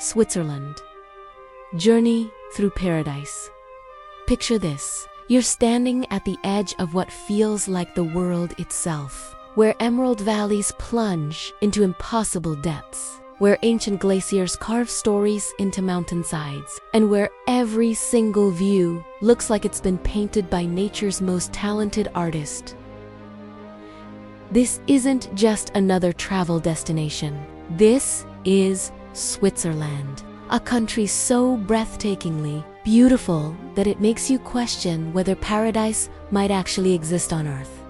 Switzerland. Journey through paradise. Picture this. You're standing at the edge of what feels like the world itself, where emerald valleys plunge into impossible depths, where ancient glaciers carve stories into mountainsides, and where every single view looks like it's been painted by nature's most talented artist. This isn't just another travel destination. This is Switzerland, a country so breathtakingly beautiful that it makes you question whether paradise might actually exist on Earth.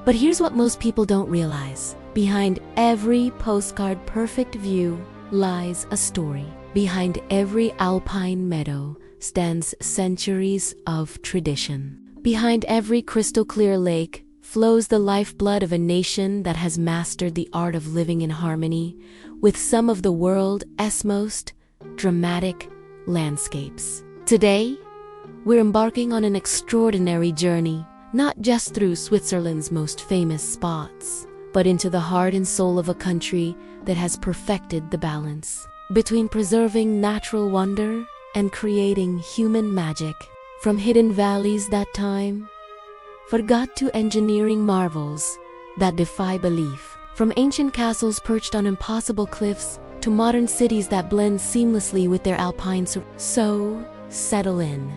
But here's what most people don't realize. Behind every postcard perfect view lies a story. Behind every alpine meadow stands centuries of tradition. Behind every crystal clear lake flows the lifeblood of a nation that has mastered the art of living in harmony with some of the world's most dramatic landscapes. Today, we're embarking on an extraordinary journey, not just through Switzerland's most famous spots, but into the heart and soul of a country that has perfected the balance between preserving natural wonder and creating human magic. From hidden valleys that time forgot to engineering marvels that defy belief. From ancient castles perched on impossible cliffs to modern cities that blend seamlessly with their alpine So, settle in.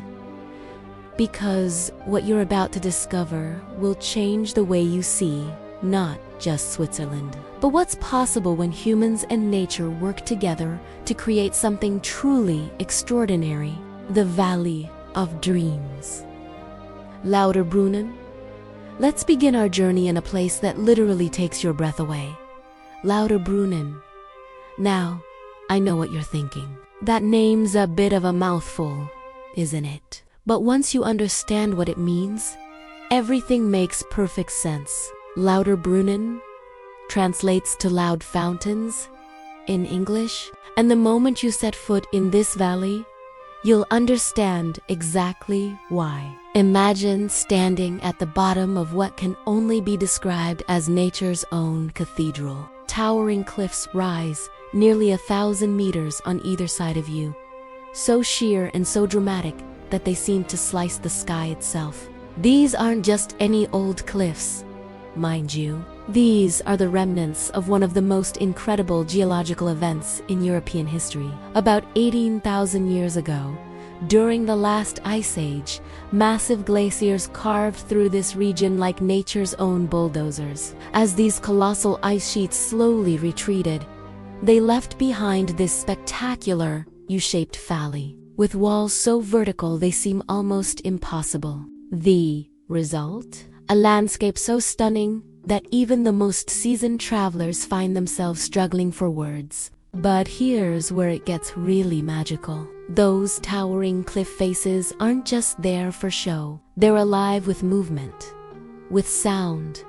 Because what you're about to discover will change the way you see not just Switzerland, but what's possible when humans and nature work together to create something truly extraordinary. The Valley of Dreams. Lauterbrunnen. Let's begin our journey in a place that literally takes your breath away. Lauterbrunnen. Now, I know what you're thinking. That name's a bit of a mouthful, isn't it? But once you understand what it means, everything makes perfect sense. Lauterbrunnen translates to loud fountains in English, and the moment you set foot in this valley, you'll understand exactly why. Imagine standing at the bottom of what can only be described as nature's own cathedral. Towering cliffs rise nearly 1,000 meters on either side of you, so sheer and so dramatic that they seem to slice the sky itself. These aren't just any old cliffs, mind you. These are the remnants of one of the most incredible geological events in European history. About 18,000 years ago, during the last ice age, massive glaciers carved through this region like nature's own bulldozers. As these colossal ice sheets slowly retreated, they left behind this spectacular U-shaped valley, with walls so vertical they seem almost impossible. The result? A landscape so stunning that even the most seasoned travelers find themselves struggling for words. But here's where it gets really magical. Those towering cliff faces aren't just there for show. They're alive with movement, with sound,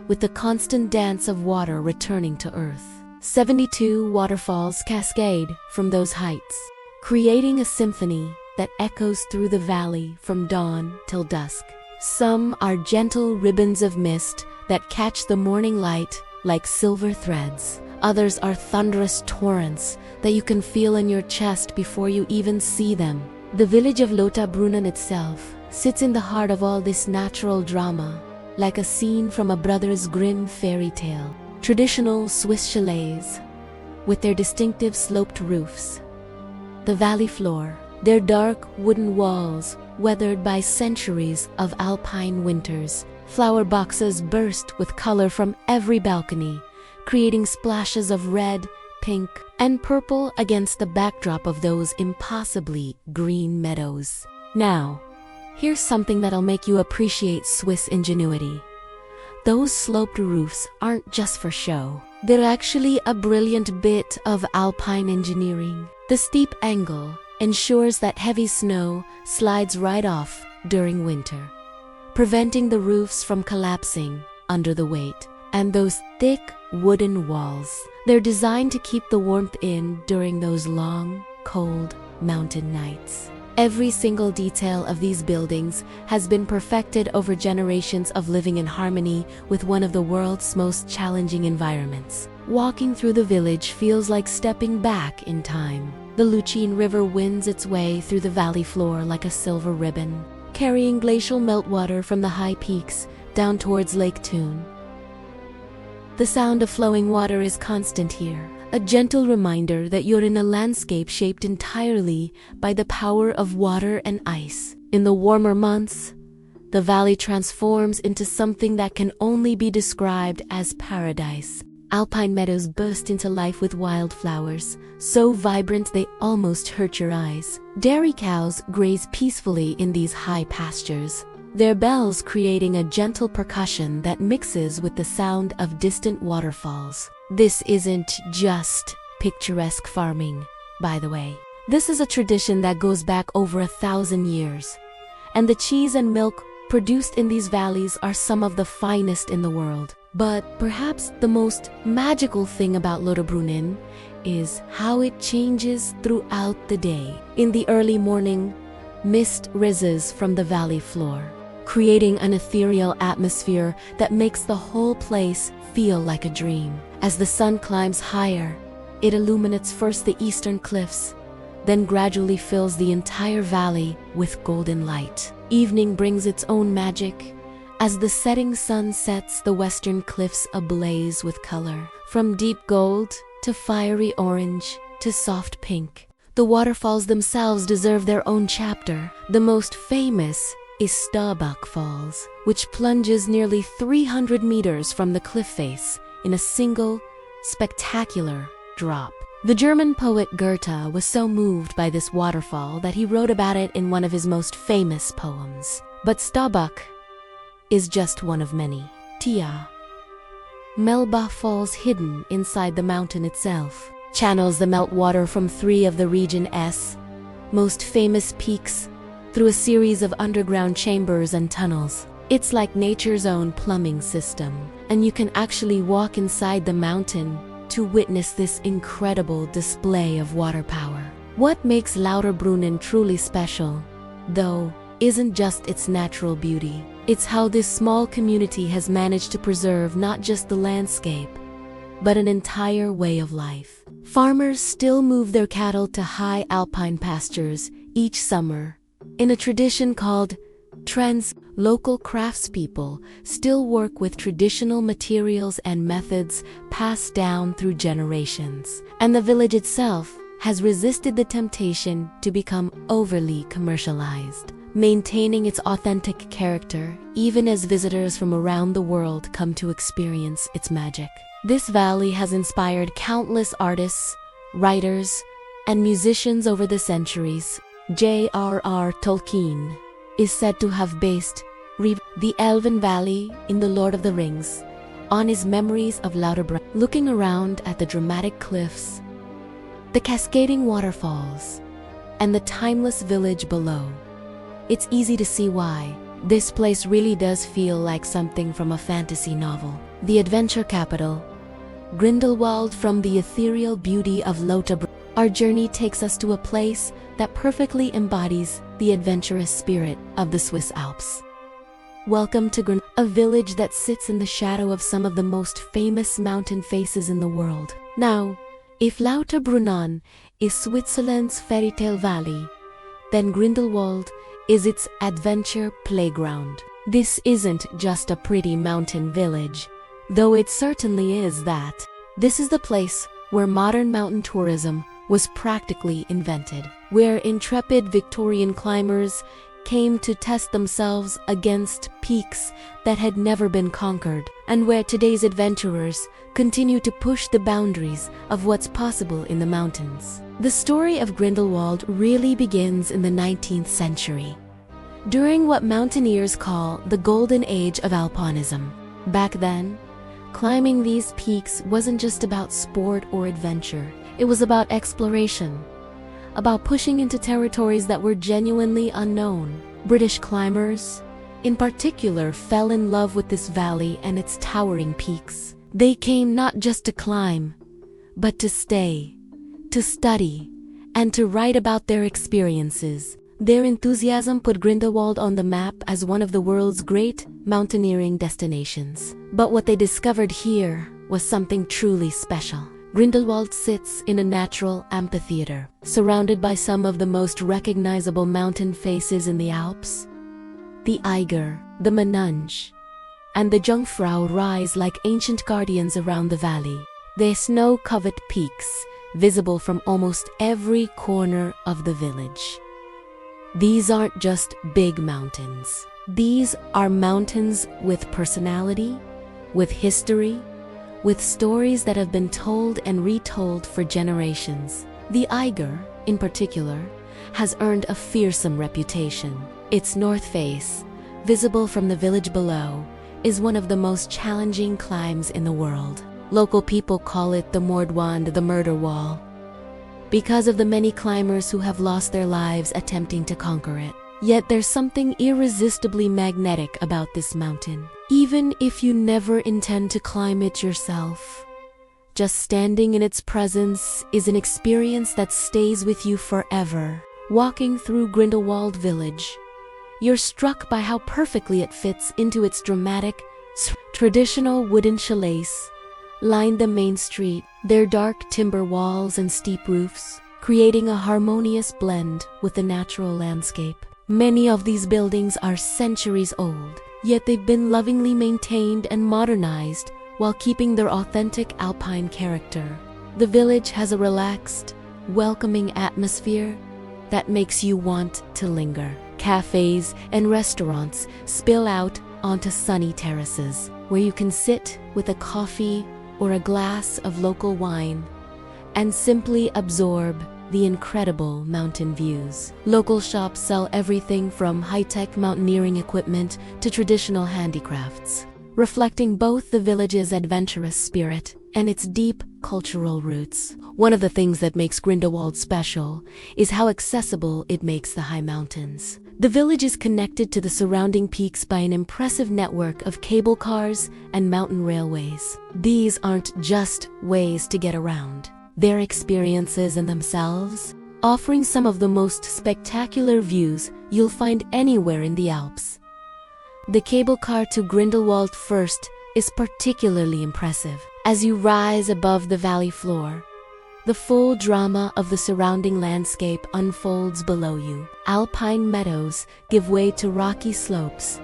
with the constant dance of water returning to earth. 72 waterfalls cascade from those heights, creating a symphony that echoes through the valley from dawn till dusk. Some are gentle ribbons of mist that catch the morning light like silver threads. Others are thunderous torrents that you can feel in your chest before you even see them. The village of Lauterbrunnen itself sits in the heart of all this natural drama, like a scene from a Brothers Grimm fairy tale. Traditional Swiss chalets, with their distinctive sloped roofs. The valley floor, their dark wooden walls weathered by centuries of alpine winters. Flower boxes burst with color from every balcony, creating splashes of red, pink, and purple against the backdrop of those impossibly green meadows. Now, here's something that'll make you appreciate Swiss ingenuity. Those sloped roofs aren't just for show. They're actually a brilliant bit of alpine engineering. The steep angle ensures that heavy snow slides right off during winter, preventing the roofs from collapsing under the weight. And those thick wooden walls, they're designed to keep the warmth in during those long, cold mountain nights. Every single detail of these buildings has been perfected over generations of living in harmony with one of the world's most challenging environments. Walking through the village feels like stepping back in time. The Lütschine River winds its way through the valley floor like a silver ribbon, carrying glacial meltwater from the high peaks down towards Lake Thun. The sound of flowing water is constant here, a gentle reminder that you're in a landscape shaped entirely by the power of water and ice. In the warmer months, the valley transforms into something that can only be described as paradise. Alpine meadows burst into life with wildflowers, so vibrant they almost hurt your eyes. Dairy cows graze peacefully in these high pastures, their bells creating a gentle percussion that mixes with the sound of distant waterfalls. This isn't just picturesque farming, by the way. This is a tradition that goes back over 1,000 years, and the cheese and milk produced in these valleys are some of the finest in the world. But perhaps the most magical thing about Lauterbrunnen is how it changes throughout the day. In the early morning, mist rises from the valley floor, creating an ethereal atmosphere that makes the whole place feel like a dream. As the sun climbs higher, it illuminates first the eastern cliffs, then gradually fills the entire valley with golden light. Evening brings its own magic, as the setting sun sets the western cliffs ablaze with color. From deep gold to fiery orange to soft pink, the waterfalls themselves deserve their own chapter. The most famous is Stabbuck Falls, which plunges nearly 300 meters from the cliff face in a single, spectacular drop. The German poet Goethe was so moved by this waterfall that he wrote about it in one of his most famous poems. But Stabbuck is just one of many. Tia Melba Falls, hidden inside the mountain itself, channels the meltwater from 3 of the region's most famous peaks through a series of underground chambers and tunnels. It's like nature's own plumbing system, and you can actually walk inside the mountain to witness this incredible display of water power. What makes Lauterbrunnen truly special, though, isn't just its natural beauty. It's how this small community has managed to preserve not just the landscape, but an entire way of life. Farmers still move their cattle to high alpine pastures each summer in a tradition called Local craftspeople still work with traditional materials and methods passed down through generations, and the village itself has resisted the temptation to become overly commercialized, maintaining its authentic character even as visitors from around the world come to experience its magic. This valley has inspired countless artists, writers, and musicians over the centuries. J.R.R. Tolkien is said to have based the Elven Valley in The Lord of the Rings on his memories of Lauterbrunnen. Looking around at the dramatic cliffs, the cascading waterfalls, and the timeless village below, it's easy to see why this place really does feel like something from a fantasy novel. The adventure capital, Grindelwald. From the ethereal beauty of Lauterbrunnen, our journey takes us to a place that perfectly embodies the adventurous spirit of the Swiss Alps. Welcome to Grindelwald, a village that sits in the shadow of some of the most famous mountain faces in the world. Now, if Lauterbrunnen is Switzerland's fairytale valley, then Grindelwald is its adventure playground. This isn't just a pretty mountain village, though it certainly is that. This is the place where modern mountain tourism was practically invented, where intrepid Victorian climbers came to test themselves against peaks that had never been conquered, and where today's adventurers continue to push the boundaries of what's possible in the mountains. The story of Grindelwald really begins in the 19th century, during what mountaineers call the golden age of alpinism. Back then, climbing these peaks wasn't just about sport or adventure. It was about exploration, about pushing into territories that were genuinely unknown. British climbers, in particular, fell in love with this valley and its towering peaks. They came not just to climb, but to stay, to study, and to write about their experiences. Their enthusiasm put Grindelwald on the map as one of the world's great mountaineering destinations. But what they discovered here was something truly special. Grindelwald sits in a natural amphitheater, surrounded by some of the most recognizable mountain faces in the Alps. The Eiger, the Menunge, and the Jungfrau rise like ancient guardians around the valley, their snow-covered peaks visible from almost every corner of the village. These aren't just big mountains. These are mountains with personality, with history, with stories that have been told and retold for generations. The Eiger, in particular, has earned a fearsome reputation. Its north face, visible from the village below, is one of the most challenging climbs in the world. Local people call it the Mordwand, the murder wall, because of the many climbers who have lost their lives attempting to conquer it. Yet there's something irresistibly magnetic about this mountain. Even if you never intend to climb it yourself, just standing in its presence is an experience that stays with you forever. Walking through Grindelwald village, you're struck by how perfectly it fits into its dramatic, traditional wooden chalets line the main street, their dark timber walls and steep roofs, creating a harmonious blend with the natural landscape. Many of these buildings are centuries old, yet they've been lovingly maintained and modernized while keeping their authentic alpine character. The village has a relaxed, welcoming atmosphere that makes you want to linger. Cafes and restaurants spill out onto sunny terraces, where you can sit with a coffee or a glass of local wine and simply absorb the incredible mountain views. Local shops sell everything from high-tech mountaineering equipment to traditional handicrafts, reflecting both the village's adventurous spirit and its deep cultural roots. One of the things that makes Grindelwald special is how accessible it makes the high mountains. The village is connected to the surrounding peaks by an impressive network of cable cars and mountain railways. These aren't just ways to get around. They're experiences in themselves, offering some of the most spectacular views you'll find anywhere in the Alps. The cable car to Grindelwald first is particularly impressive. As you rise above the valley floor, the full drama of the surrounding landscape unfolds below you. Alpine meadows give way to rocky slopes,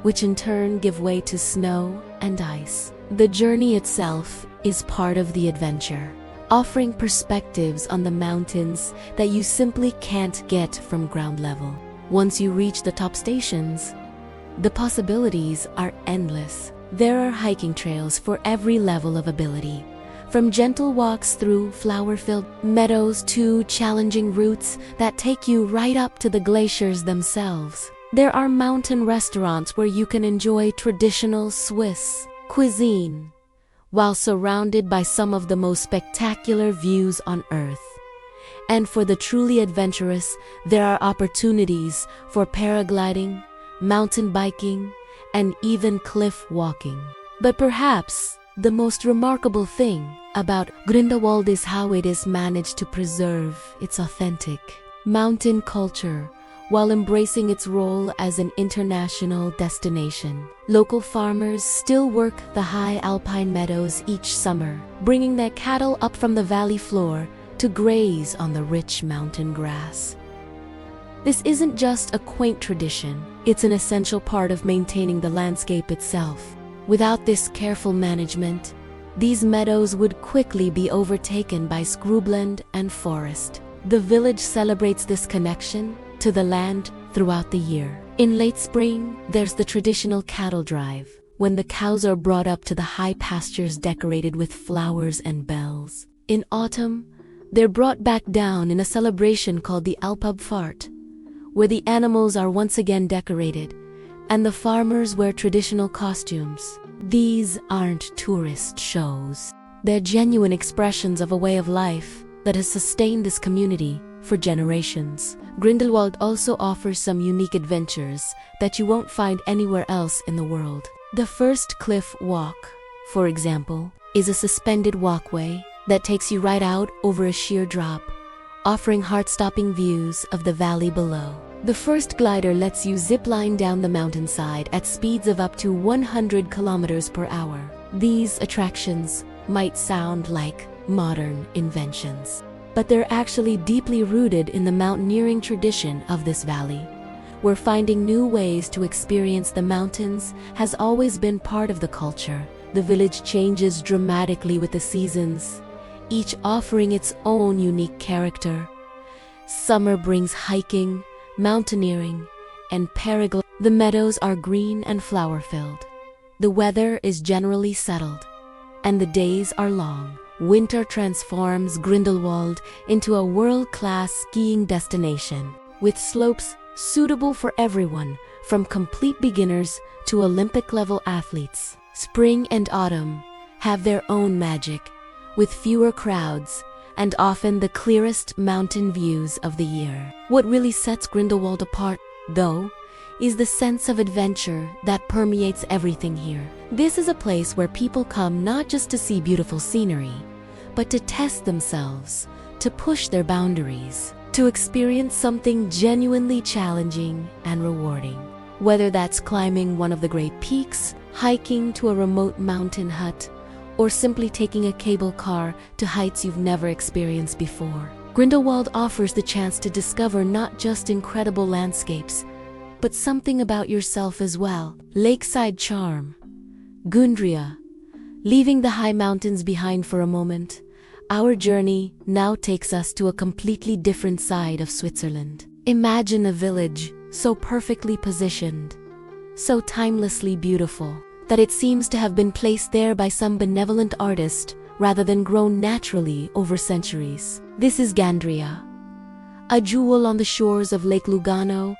which in turn give way to snow and ice. The journey itself is part of the adventure, offering perspectives on the mountains that you simply can't get from ground level. Once you reach the top stations, the possibilities are endless. There are hiking trails for every level of ability, from gentle walks through flower-filled meadows to challenging routes that take you right up to the glaciers themselves. There are mountain restaurants where you can enjoy traditional Swiss cuisine, while surrounded by some of the most spectacular views on Earth. And for the truly adventurous, there are opportunities for paragliding, mountain biking, and even cliff walking. But perhaps the most remarkable thing about Grindelwald is how it is managed to preserve its authentic mountain culture while embracing its role as an international destination. Local farmers still work the high alpine meadows each summer, bringing their cattle up from the valley floor to graze on the rich mountain grass. This isn't just a quaint tradition, it's an essential part of maintaining the landscape itself. Without this careful management, these meadows would quickly be overtaken by scrubland and forest. The village celebrates this connection to the land throughout the year. In late spring, there's the traditional cattle drive, when the cows are brought up to the high pastures decorated with flowers and bells. In autumn, they're brought back down in a celebration called the Alpabfahrt, where the animals are once again decorated, and the farmers wear traditional costumes. These aren't tourist shows. They're genuine expressions of a way of life that has sustained this community for generations. Grindelwald also offers some unique adventures that you won't find anywhere else in the world. The first cliff walk, for example, is a suspended walkway that takes you right out over a sheer drop, offering heart-stopping views of the valley below. The first glider lets you zip-line down the mountainside at speeds of up to 100 kilometers per hour. These attractions might sound like modern inventions. But they're actually deeply rooted in the mountaineering tradition of this valley, where finding new ways to experience the mountains has always been part of the culture. The village changes dramatically with the seasons, each offering its own unique character. Summer brings hiking, mountaineering, and paragliding. The meadows are green and flower-filled. The weather is generally settled, and the days are long. Winter transforms Grindelwald into a world-class skiing destination, with slopes suitable for everyone, from complete beginners to Olympic-level athletes. Spring and autumn have their own magic, with fewer crowds and often the clearest mountain views of the year. What really sets Grindelwald apart, though, is the sense of adventure that permeates everything here. This is a place where people come not just to see beautiful scenery, but to test themselves, to push their boundaries, to experience something genuinely challenging and rewarding. Whether that's climbing one of the great peaks, hiking to a remote mountain hut, or simply taking a cable car to heights you've never experienced before, Grindelwald offers the chance to discover not just incredible landscapes, but something about yourself as well. Lakeside charm. Gundria. Leaving the high mountains behind for a moment, our journey now takes us to a completely different side of Switzerland. Imagine a village so perfectly positioned, so timelessly beautiful, that it seems to have been placed there by some benevolent artist rather than grown naturally over centuries. This is Gandria, a jewel on the shores of Lake Lugano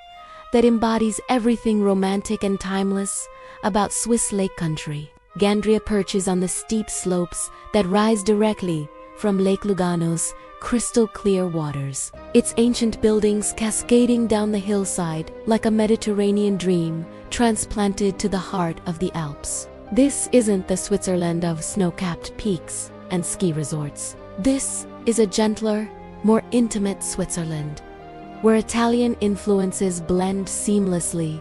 that embodies everything romantic and timeless about Swiss lake country. Gandria perches on the steep slopes that rise directly from Lake Lugano's crystal-clear waters, its ancient buildings cascading down the hillside like a Mediterranean dream transplanted to the heart of the Alps. This isn't the Switzerland of snow-capped peaks and ski resorts. This is a gentler, more intimate Switzerland, where Italian influences blend seamlessly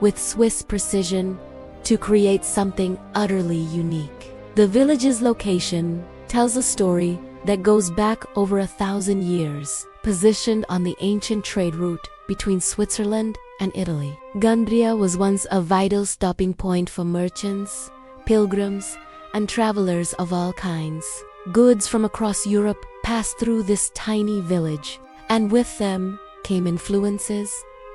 with Swiss precision to create something utterly unique. The village's location tells a story that goes back over 1,000 years, positioned on the ancient trade route between Switzerland and Italy. Gandria was once a vital stopping point for merchants, pilgrims, and travelers of all kinds. Goods from across Europe passed through this tiny village, and with them came influences,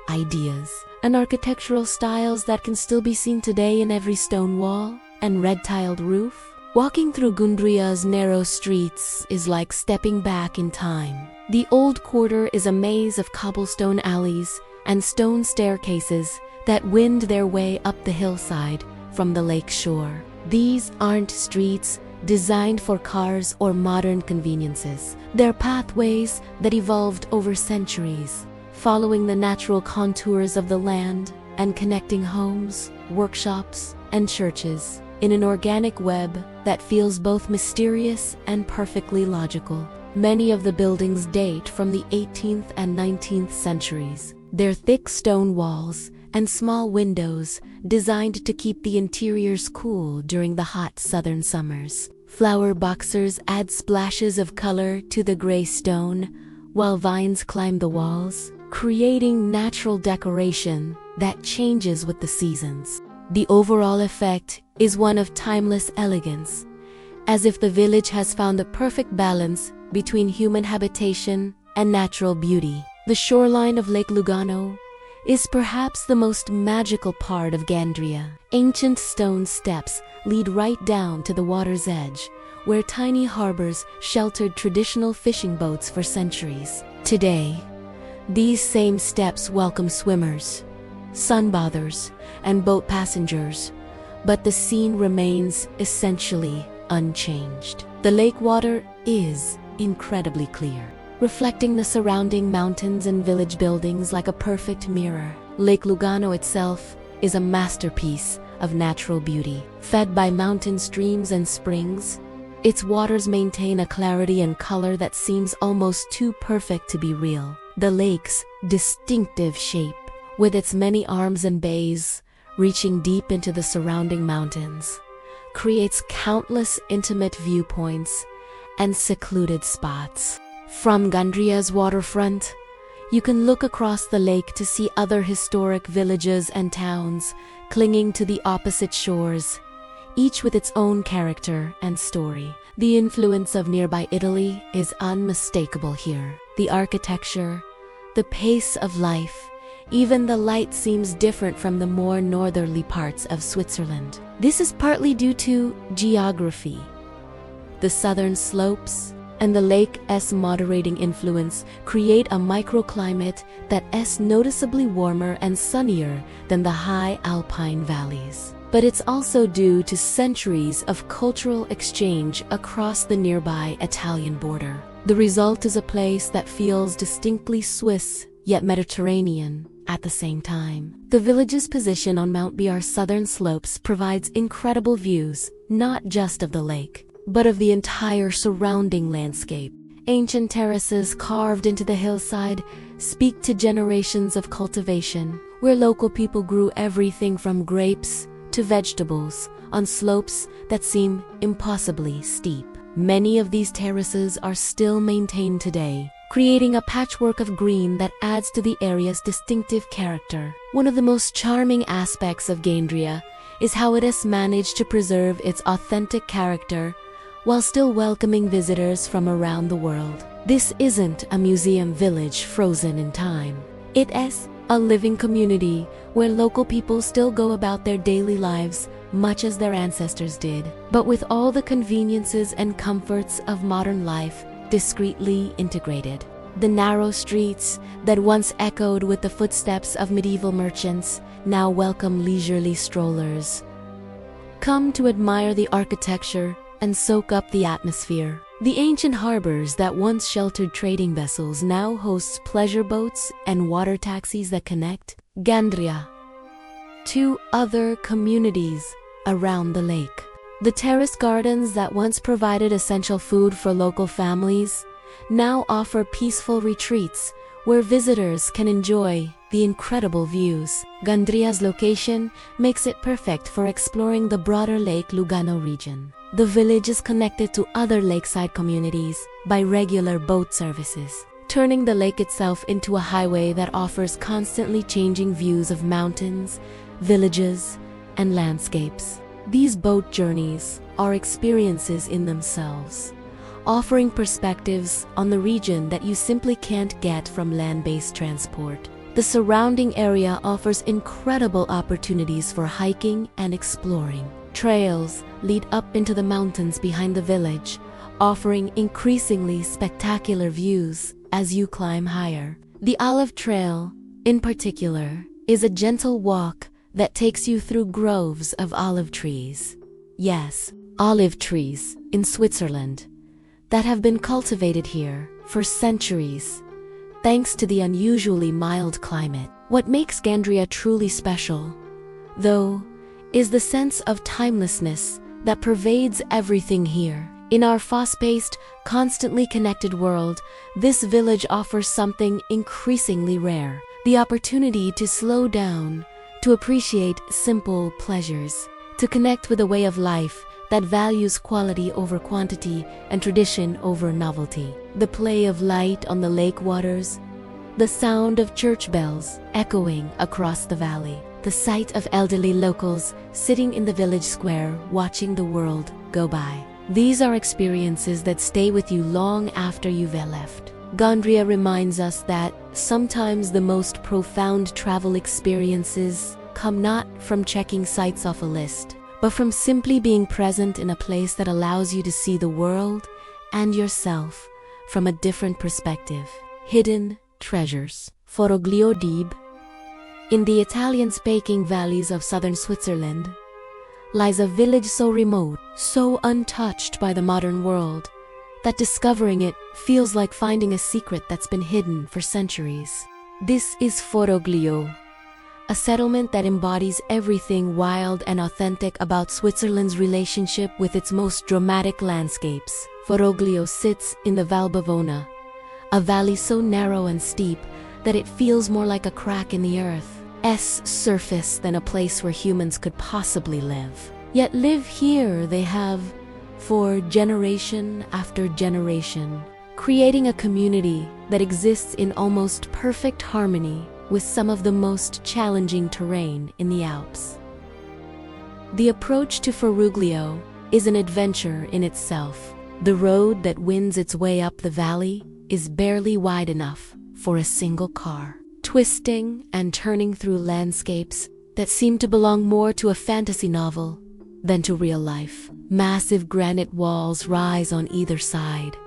ideas, and architectural styles that can still be seen today in every stone wall and red-tiled roof. Walking through Gundria's narrow streets is like stepping back in time. The old quarter is a maze of cobblestone alleys and stone staircases that wind their way up the hillside from the lake shore. These aren't streets designed for cars or modern conveniences. They're pathways that evolved over centuries, following the natural contours of the land and connecting homes, workshops, and churches in an organic web that feels both mysterious and perfectly logical. Many of the buildings date from the 18th and 19th centuries. Their thick stone walls and small windows designed to keep the interiors cool during the hot southern summers. Flower boxers add splashes of color to the gray stone, while vines climb the walls, creating natural decoration that changes with the seasons. The overall effect is one of timeless elegance, as if the village has found the perfect balance between human habitation and natural beauty. The shoreline of Lake Lugano is perhaps the most magical part of Gandria. Ancient stone steps lead right down to the water's edge, where tiny harbors sheltered traditional fishing boats for centuries. Today, these same steps welcome swimmers, sunbathers, and boat passengers, but the scene remains essentially unchanged. The lake water is incredibly clear, reflecting the surrounding mountains and village buildings like a perfect mirror. Lake Lugano itself is a masterpiece of natural beauty. Fed by mountain streams and springs, its waters maintain a clarity and color that seems almost too perfect to be real. The lake's distinctive shape, with its many arms and bays reaching deep into the surrounding mountains, creates countless intimate viewpoints and secluded spots. From Gandria's waterfront, you can look across the lake to see other historic villages and towns clinging to the opposite shores, each with its own character and story. The influence of nearby Italy is unmistakable here. The architecture, the pace of life, even the light seems different from the more northerly parts of Switzerland. This is partly due to geography. The southern slopes and the lake's moderating influence create a microclimate that is noticeably warmer and sunnier than the high alpine valleys. But it's also due to centuries of cultural exchange across the nearby Italian border. The result is a place that feels distinctly Swiss, yet Mediterranean at the same time. The village's position on Mount Biar's southern slopes provides incredible views, not just of the lake, but of the entire surrounding landscape. Ancient terraces carved into the hillside speak to generations of cultivation, where local people grew everything from grapes to vegetables on slopes that seem impossibly steep. Many of these terraces are still maintained today, creating a patchwork of green that adds to the area's distinctive character. One of the most charming aspects of Gandria is how it has managed to preserve its authentic character while still welcoming visitors from around the world. This isn't a museum village frozen in time. It is a living community where local people still go about their daily lives much as their ancestors did, but with all the conveniences and comforts of modern life discreetly integrated. The narrow streets that once echoed with the footsteps of medieval merchants now welcome leisurely strollers. Come to admire the architecture and soak up the atmosphere. The ancient harbors that once sheltered trading vessels now hosts pleasure boats and water taxis that connect Gandria to other communities around the lake. The terraced gardens that once provided essential food for local families now offer peaceful retreats where visitors can enjoy the incredible views. Gandria's location makes it perfect for exploring the broader Lake Lugano region. The village is connected to other lakeside communities by regular boat services, turning the lake itself into a highway that offers constantly changing views of mountains, villages, and landscapes. These boat journeys are experiences in themselves, offering perspectives on the region that you simply can't get from land-based transport. The surrounding area offers incredible opportunities for hiking and exploring. Trails lead up into the mountains behind the village, offering increasingly spectacular views as you climb higher. The Olive Trail, in particular, is a gentle walk that takes you through groves of olive trees. Yes, olive trees in Switzerland that have been cultivated here for centuries, thanks to the unusually mild climate. What makes Gandria truly special, though, is the sense of timelessness that pervades everything here. In our fast-paced, constantly connected world, this village offers something increasingly rare: the opportunity to slow down, to appreciate simple pleasures, to connect with a way of life that values quality over quantity and tradition over novelty. The play of light on the lake waters, the sound of church bells echoing across the valley, the sight of elderly locals sitting in the village square watching the world go by. These are experiences that stay with you long after you've left. Gandria reminds us that sometimes the most profound travel experiences come not from checking sites off a list, but from simply being present in a place that allows you to see the world and yourself from a different perspective. Hidden treasures. Foroglio Deeb. In the Italian-speaking valleys of southern Switzerland lies a village so remote, so untouched by the modern world, that discovering it feels like finding a secret that's been hidden for centuries. This is Foroglio, a settlement that embodies everything wild and authentic about Switzerland's relationship with its most dramatic landscapes. Foroglio sits in the Val Bavona, a valley so narrow and steep that it feels more like a crack in the earth's surface than a place where humans could possibly live. Yet live here they have for generation after generation, creating a community that exists in almost perfect harmony with some of the most challenging terrain in the Alps. The approach to Fairytale is an adventure in itself. The road that winds its way up the valley is barely wide enough for a single car, twisting and turning through landscapes that seem to belong more to a fantasy novel than to real life. Massive granite walls rise on either side,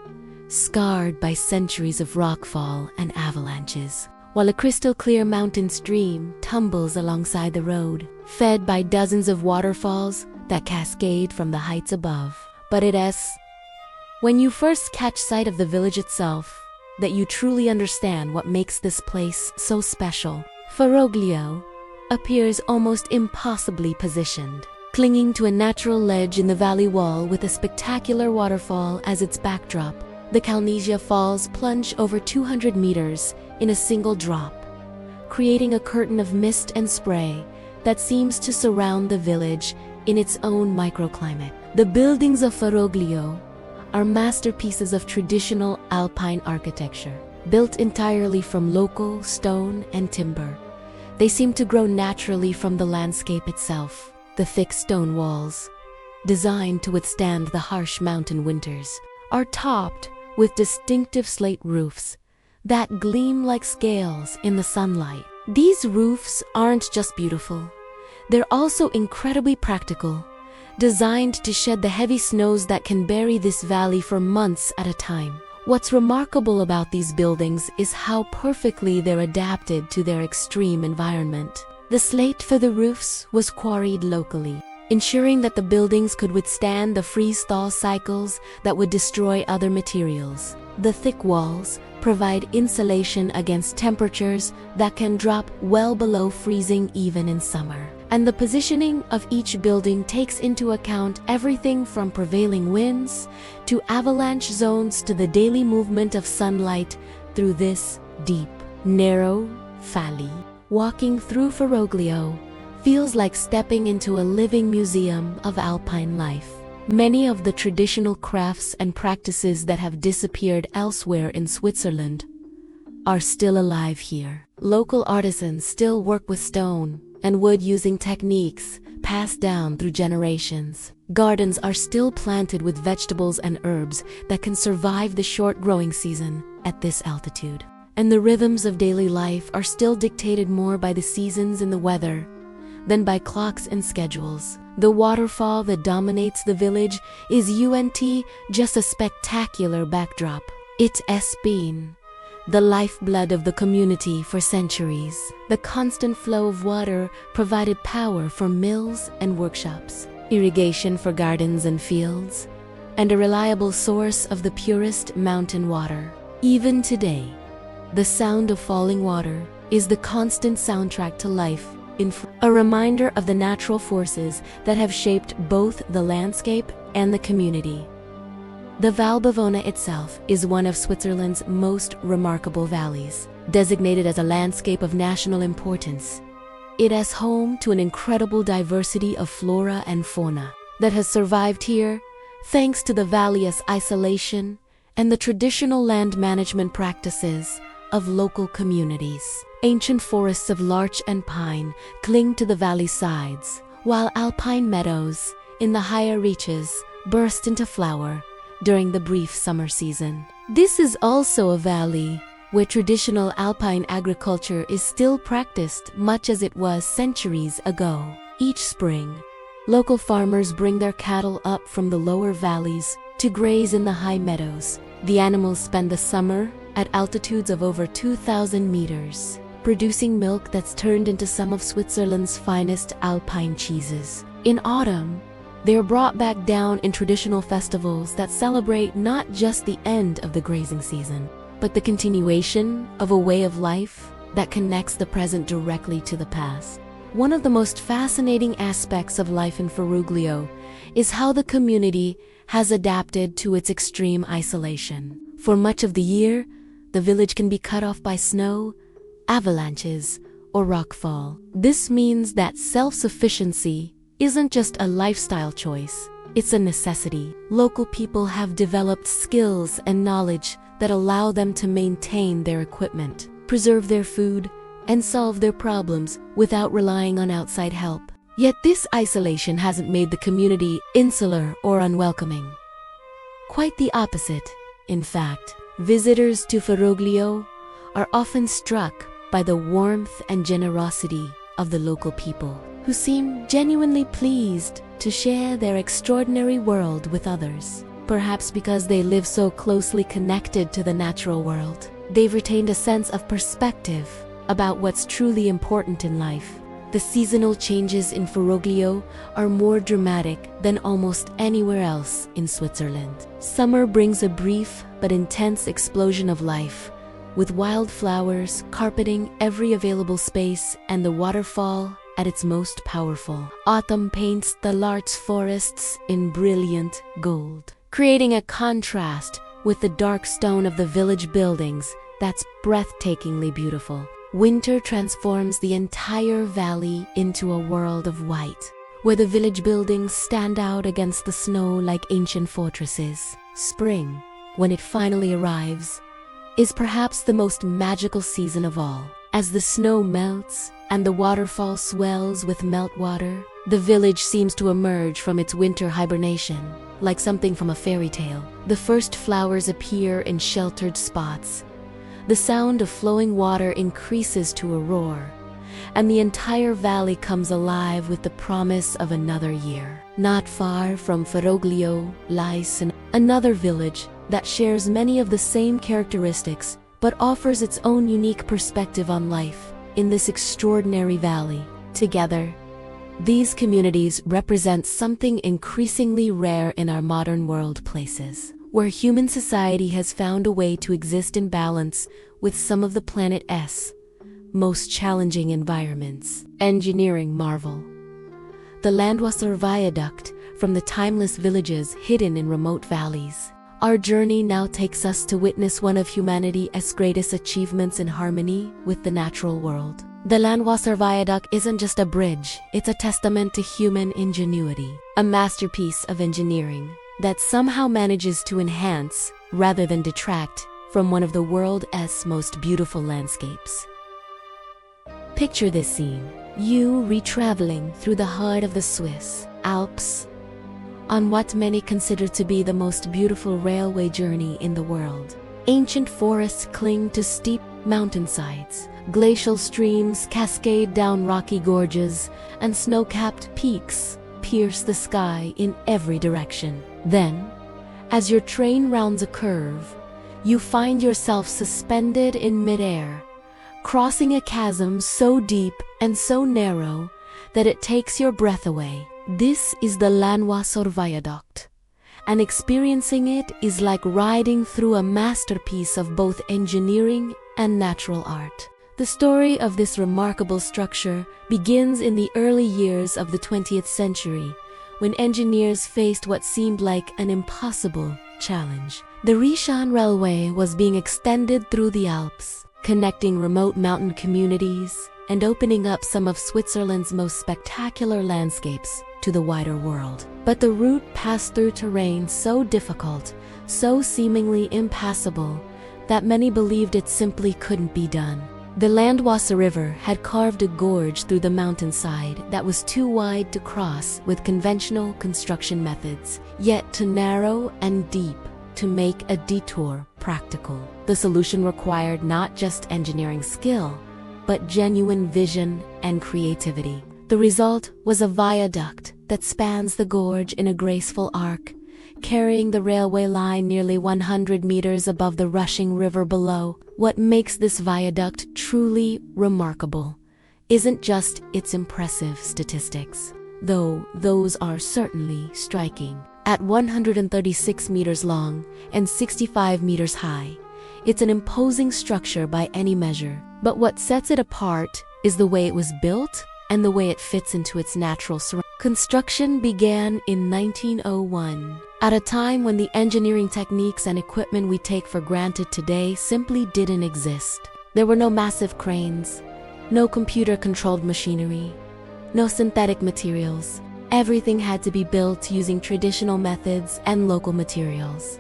scarred by centuries of rockfall and avalanches, while a crystal-clear mountain stream tumbles alongside the road, fed by dozens of waterfalls that cascade from the heights above. But it is when you first catch sight of the village itself that you truly understand what makes this place so special. Fairytale appears almost impossibly positioned, clinging to a natural ledge in the valley wall with a spectacular waterfall as its backdrop. The Calnesia Falls plunge over 200 meters in a single drop, creating a curtain of mist and spray that seems to surround the village in its own microclimate. The buildings of Fairytale are masterpieces of traditional alpine architecture, built entirely from local stone and timber. They seem to grow naturally from the landscape itself. The thick stone walls, designed to withstand the harsh mountain winters, are topped with distinctive slate roofs that gleam like scales in the sunlight. These roofs aren't just beautiful, they're also incredibly practical, designed to shed the heavy snows that can bury this valley for months at a time. What's remarkable about these buildings is how perfectly they're adapted to their extreme environment. The slate for the roofs was quarried locally, ensuring that the buildings could withstand the freeze-thaw cycles that would destroy other materials. The thick walls provide insulation against temperatures that can drop well below freezing even in summer. And the positioning of each building takes into account everything from prevailing winds to avalanche zones to the daily movement of sunlight through this deep, narrow valley. Walking through Fairytale feels like stepping into a living museum of alpine life. Many of the traditional crafts and practices that have disappeared elsewhere in Switzerland are still alive here. Local artisans still work with stone and wood using techniques passed down through generations. Gardens are still planted with vegetables and herbs that can survive the short growing season at this altitude. And the rhythms of daily life are still dictated more by the seasons and the weather than by clocks and schedules. The waterfall that dominates the village is just a spectacular backdrop. It has been the lifeblood of the community for centuries. The constant flow of water provided power for mills and workshops, irrigation for gardens and fields, and a reliable source of the purest mountain water. Even today, the sound of falling water is the constant soundtrack to life, a reminder of the natural forces that have shaped both the landscape and the community. The Val Bavona itself is one of Switzerland's most remarkable valleys. Designated as a landscape of national importance, it is home to an incredible diversity of flora and fauna that has survived here thanks to the valley's isolation and the traditional land management practices of local communities. Ancient forests of larch and pine cling to the valley sides, while alpine meadows in the higher reaches burst into flower during the brief summer season. This is also a valley where traditional alpine agriculture is still practiced much as it was centuries ago. Each spring, local farmers bring their cattle up from the lower valleys to graze in the high meadows. The animals spend the summer at altitudes of over 2,000 meters, producing milk that's turned into some of Switzerland's finest alpine cheeses. In autumn, they are brought back down in traditional festivals that celebrate not just the end of the grazing season, but the continuation of a way of life that connects the present directly to the past. One of the most fascinating aspects of life in Fairytale is how the community has adapted to its extreme isolation. For much of the year, the village can be cut off by snow, avalanches, or rockfall. This means that self-sufficiency isn't just a lifestyle choice, It's a necessity. Local people have developed skills and knowledge that allow them to maintain their equipment, preserve their food, and solve their problems without relying on outside help. Yet this isolation hasn't made the community insular or unwelcoming. Quite the opposite, in fact. Visitors to Foroglio are often struck by the warmth and generosity of the local people, who seem genuinely pleased to share their extraordinary world with others. Perhaps because they live so closely connected to the natural world, they've retained a sense of perspective about what's truly important in life. The seasonal changes in Foroglio are more dramatic than almost anywhere else in Switzerland. Summer brings a brief but intense explosion of life, with wildflowers carpeting every available space and the waterfall at its most powerful. Autumn paints the larch forests in brilliant gold, creating a contrast with the dark stone of the village buildings that's breathtakingly beautiful. Winter transforms the entire valley into a world of white, where the village buildings stand out against the snow like ancient fortresses. Spring, when it finally arrives, is perhaps the most magical season of all. As the snow melts and the waterfall swells with meltwater, the village seems to emerge from its winter hibernation, like something from a fairy tale. The first flowers appear in sheltered spots. The sound of flowing water increases to a roar, and the entire valley comes alive with the promise of another year. Not far from Foroglio lies another village that shares many of the same characteristics but offers its own unique perspective on life in this extraordinary valley. Together, these communities represent something increasingly rare in our modern world places, where human society has found a way to exist in balance with some of the planet's most challenging environments. Engineering marvel. The Landwasser Viaduct from the timeless villages hidden in remote valleys. Our journey now takes us to witness one of humanity's greatest achievements in harmony with the natural world. The Landwasser Viaduct isn't just a bridge, it's a testament to human ingenuity, a masterpiece of engineering that somehow manages to enhance, rather than detract, from one of the world's most beautiful landscapes. Picture this scene, you retraveling through the heart of the Swiss Alps, on what many consider to be the most beautiful railway journey in the world. Ancient forests cling to steep mountainsides, glacial streams cascade down rocky gorges, and snow-capped peaks pierce the sky in every direction. Then, as your train rounds a curve, you find yourself suspended in midair, crossing a chasm so deep and so narrow that it takes your breath away. This is the Landwasser Viaduct, and experiencing it is like riding through a masterpiece of both engineering and natural art. The story of this remarkable structure begins in the early years of the 20th century, when engineers faced what seemed like an impossible challenge. The Rhine Railway was being extended through the Alps, connecting remote mountain communities and opening up some of Switzerland's most spectacular landscapes to the wider world. But the route passed through terrain so difficult, so seemingly impassable, that many believed it simply couldn't be done. The Landwasser River had carved a gorge through the mountainside that was too wide to cross with conventional construction methods, yet too narrow and deep to make a detour practical. The solution required not just engineering skill, but genuine vision and creativity. The result was a viaduct that spans the gorge in a graceful arc, carrying the railway line nearly 100 meters above the rushing river below. What makes this viaduct truly remarkable isn't just its impressive statistics, though those are certainly striking. At 136 meters long and 65 meters high, it's an imposing structure by any measure. But what sets it apart is the way it was built and the way it fits into its natural surroundings. Construction began in 1901, at a time when the engineering techniques and equipment we take for granted today simply didn't exist. There were no massive cranes, no computer-controlled machinery, no synthetic materials, Everything had to be built using traditional methods and local materials,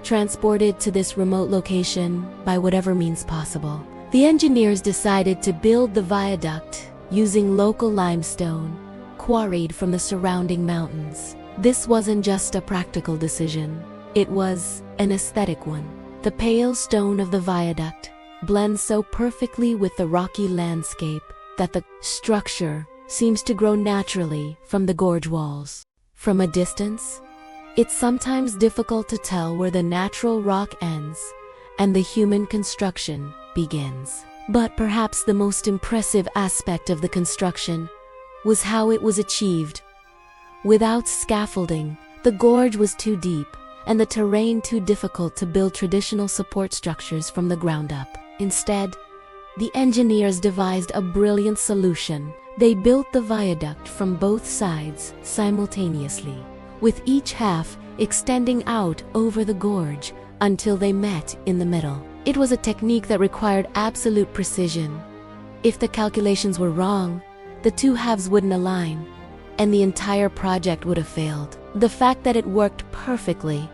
transported to this remote location by whatever means possible. The engineers decided to build the viaduct using local limestone, quarried from the surrounding mountains. This wasn't just a practical decision, it was an aesthetic one. The pale stone of the viaduct blends so perfectly with the rocky landscape that the structure seems to grow naturally from the gorge walls. From a distance, it's sometimes difficult to tell where the natural rock ends and the human construction begins. But perhaps the most impressive aspect of the construction was how it was achieved. Without scaffolding, the gorge was too deep and the terrain too difficult to build traditional support structures from the ground up. Instead, the engineers devised a brilliant solution. They built the viaduct from both sides simultaneously, with each half extending out over the gorge until they met in the middle. It was a technique that required absolute precision. If the calculations were wrong, the two halves wouldn't align, and the entire project would have failed. The fact that it worked perfectly,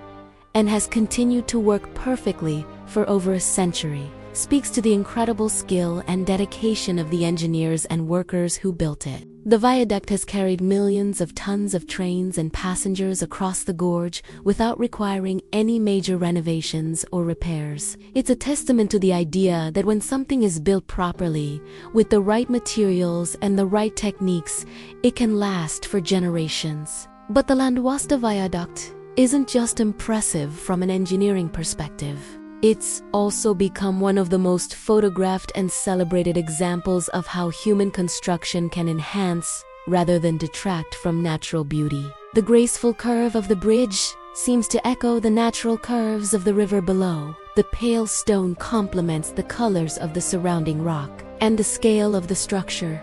and has continued to work perfectly for over a century, speaks to the incredible skill and dedication of the engineers and workers who built it. The viaduct has carried millions of tons of trains and passengers across the gorge without requiring any major renovations or repairs. It's a testament to the idea that when something is built properly, with the right materials and the right techniques, it can last for generations. But the Landwasta Viaduct isn't just impressive from an engineering perspective. It's also become one of the most photographed and celebrated examples of how human construction can enhance rather than detract from natural beauty. The graceful curve of the bridge seems to echo the natural curves of the river below. The pale stone complements the colors of the surrounding rock, and the scale of the structure,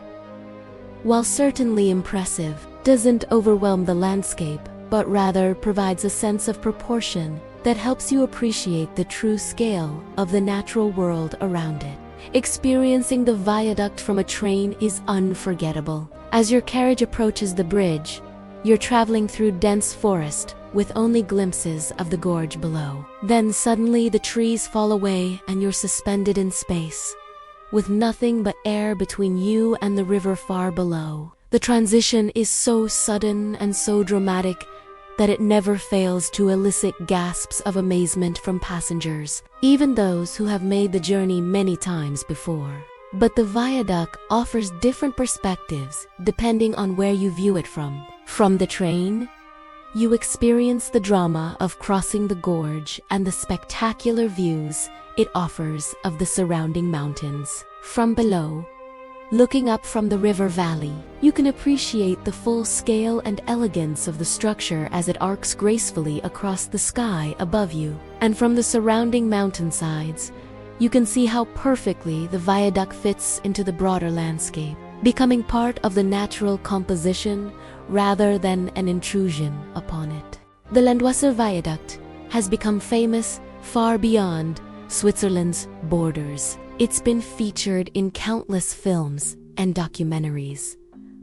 while certainly impressive, doesn't overwhelm the landscape, but rather provides a sense of proportion that helps you appreciate the true scale of the natural world around it. Experiencing the viaduct from a train is unforgettable. As your carriage approaches the bridge, you're traveling through dense forest with only glimpses of the gorge below. Then suddenly the trees fall away and you're suspended in space, with nothing but air between you and the river far below. The transition is so sudden and so dramatic that it never fails to elicit gasps of amazement from passengers, even those who have made the journey many times before. But the viaduct offers different perspectives depending on where you view it from. From the train, you experience the drama of crossing the gorge and the spectacular views it offers of the surrounding mountains. From below, looking up from the river valley, you can appreciate the full scale and elegance of the structure as it arcs gracefully across the sky above you. And from the surrounding mountainsides, you can see how perfectly the viaduct fits into the broader landscape, becoming part of the natural composition rather than an intrusion upon it. The Landwasser Viaduct has become famous far beyond Switzerland's borders. It's been featured in countless films and documentaries,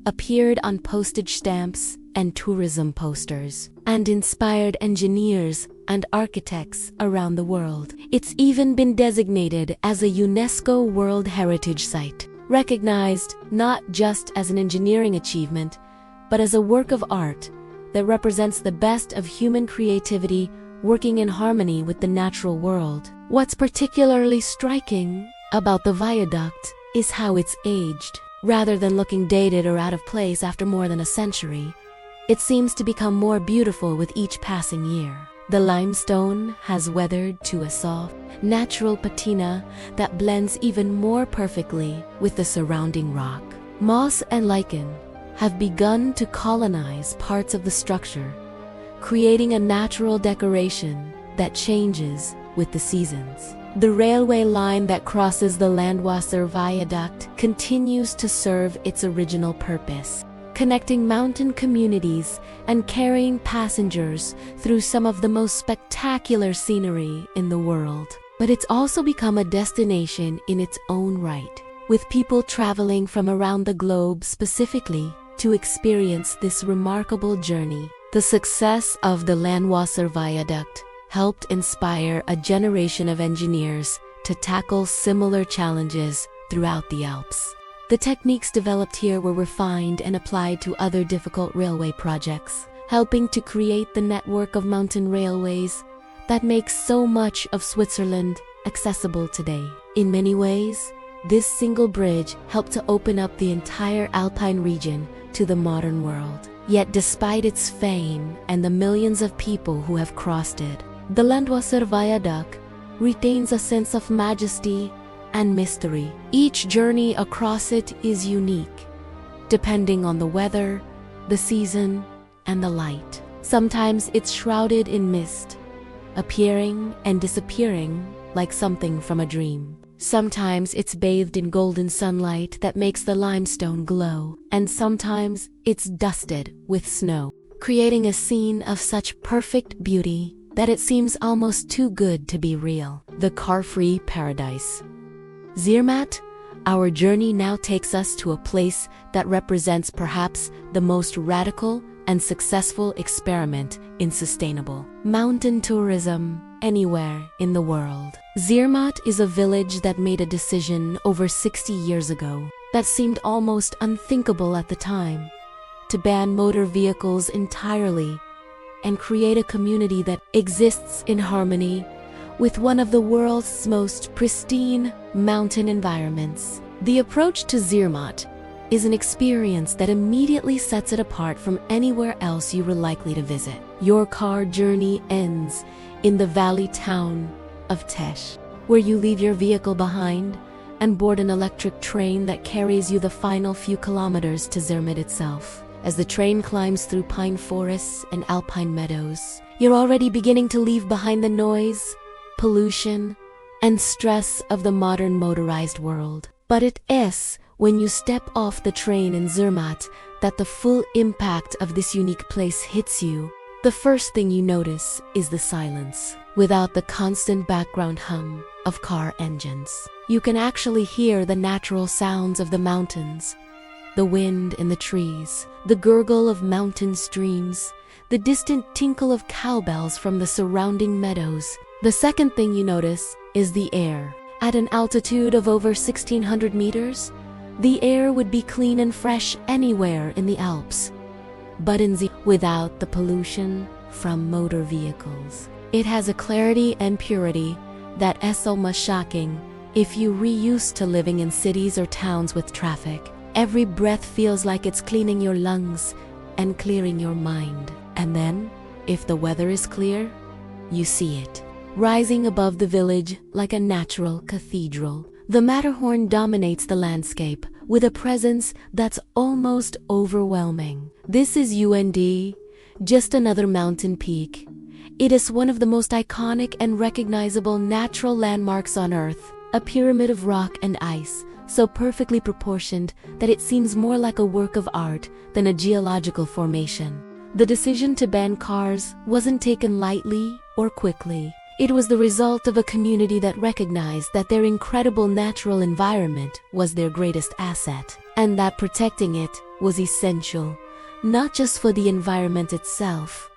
appeared on postage stamps and tourism posters, and inspired engineers and architects around the world. It's even been designated as a UNESCO World Heritage Site, recognized not just as an engineering achievement, but as a work of art that represents the best of human creativity working in harmony with the natural world. What's particularly striking about the viaduct is how it's aged. Rather than looking dated or out of place after more than a century, it seems to become more beautiful with each passing year. The limestone has weathered to a soft, natural patina that blends even more perfectly with the surrounding rock. Moss and lichen have begun to colonize parts of the structure, creating a natural decoration that changes with the seasons. The railway line that crosses the Landwasser Viaduct continues to serve its original purpose, connecting mountain communities and carrying passengers through some of the most spectacular scenery in the world. But it's also become a destination in its own right, with people traveling from around the globe specifically to experience this remarkable journey. The success of the Landwasser Viaduct helped inspire a generation of engineers to tackle similar challenges throughout the Alps. The techniques developed here were refined and applied to other difficult railway projects, helping to create the network of mountain railways that makes so much of Switzerland accessible today. In many ways, this single bridge helped to open up the entire alpine region to the modern world. Yet despite its fame and the millions of people who have crossed it, the Landwasser Viaduct retains a sense of majesty and mystery. Each journey across it is unique, depending on the weather, the season, and the light. Sometimes it's shrouded in mist, appearing and disappearing like something from a dream. Sometimes it's bathed in golden sunlight that makes the limestone glow, and sometimes it's dusted with snow, creating a scene of such perfect beauty that it seems almost too good to be real. The car-free paradise. Zermatt, our journey now takes us to a place that represents perhaps the most radical and successful experiment in sustainable mountain tourism anywhere in the world. Zermatt is a village that made a decision over 60 years ago that seemed almost unthinkable at the time, to ban motor vehicles entirely and create a community that exists in harmony with one of the world's most pristine mountain environments. The approach to Zermatt is an experience that immediately sets it apart from anywhere else you were likely to visit. Your car journey ends in the valley town of Tesch, where you leave your vehicle behind and board an electric train that carries you the final few kilometers to Zermatt itself. As the train climbs through pine forests and alpine meadows, you're already beginning to leave behind the noise, pollution, and stress of the modern motorized world. But it is when you step off the train in Zermatt that the full impact of this unique place hits you. The first thing you notice is the silence. Without the constant background hum of car engines, you can actually hear the natural sounds of the mountains, the wind in the trees, the gurgle of mountain streams, the distant tinkle of cowbells from the surrounding meadows. The second thing you notice is the air. At an altitude of over 1,600 meters, the air would be clean and fresh anywhere in the Alps. But without the pollution from motor vehicles, it has a clarity and purity that is almost shocking if you're used to living in cities or towns with traffic. Every breath feels like it's cleaning your lungs and clearing your mind. And then, if the weather is clear, you see it, rising above the village like a natural cathedral. The Matterhorn dominates the landscape with a presence that's almost overwhelming. This is UND, just another mountain peak. It is one of the most iconic and recognizable natural landmarks on Earth, a pyramid of rock and ice, so perfectly proportioned that it seems more like a work of art than a geological formation. The decision to ban cars wasn't taken lightly or quickly. It was the result of a community that recognized that their incredible natural environment was their greatest asset, and that protecting it was essential, not just for the environment itself,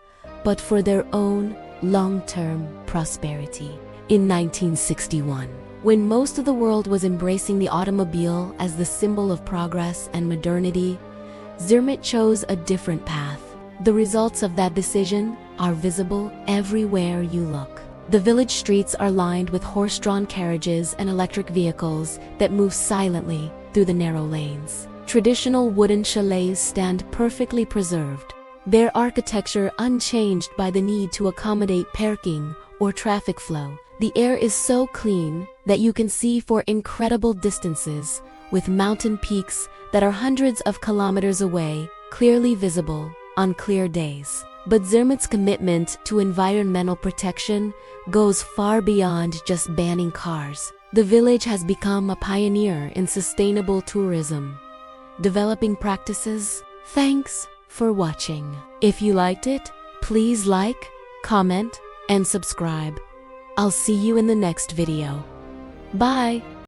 but for their own long-term prosperity. In 1961, when most of the world was embracing the automobile as the symbol of progress and modernity, Zermatt chose a different path. The results of that decision are visible everywhere you look. The village streets are lined with horse-drawn carriages and electric vehicles that move silently through the narrow lanes. Traditional wooden chalets stand perfectly preserved, their architecture unchanged by the need to accommodate parking or traffic flow. The air is so clean that you can see for incredible distances, with mountain peaks that are hundreds of kilometers away clearly visible on clear days. But Zermatt's commitment to environmental protection goes far beyond just banning cars. The village has become a pioneer in sustainable tourism, developing practices. Thanks for watching. If you liked it, please like, comment, and subscribe. I'll see you in the next video. Bye!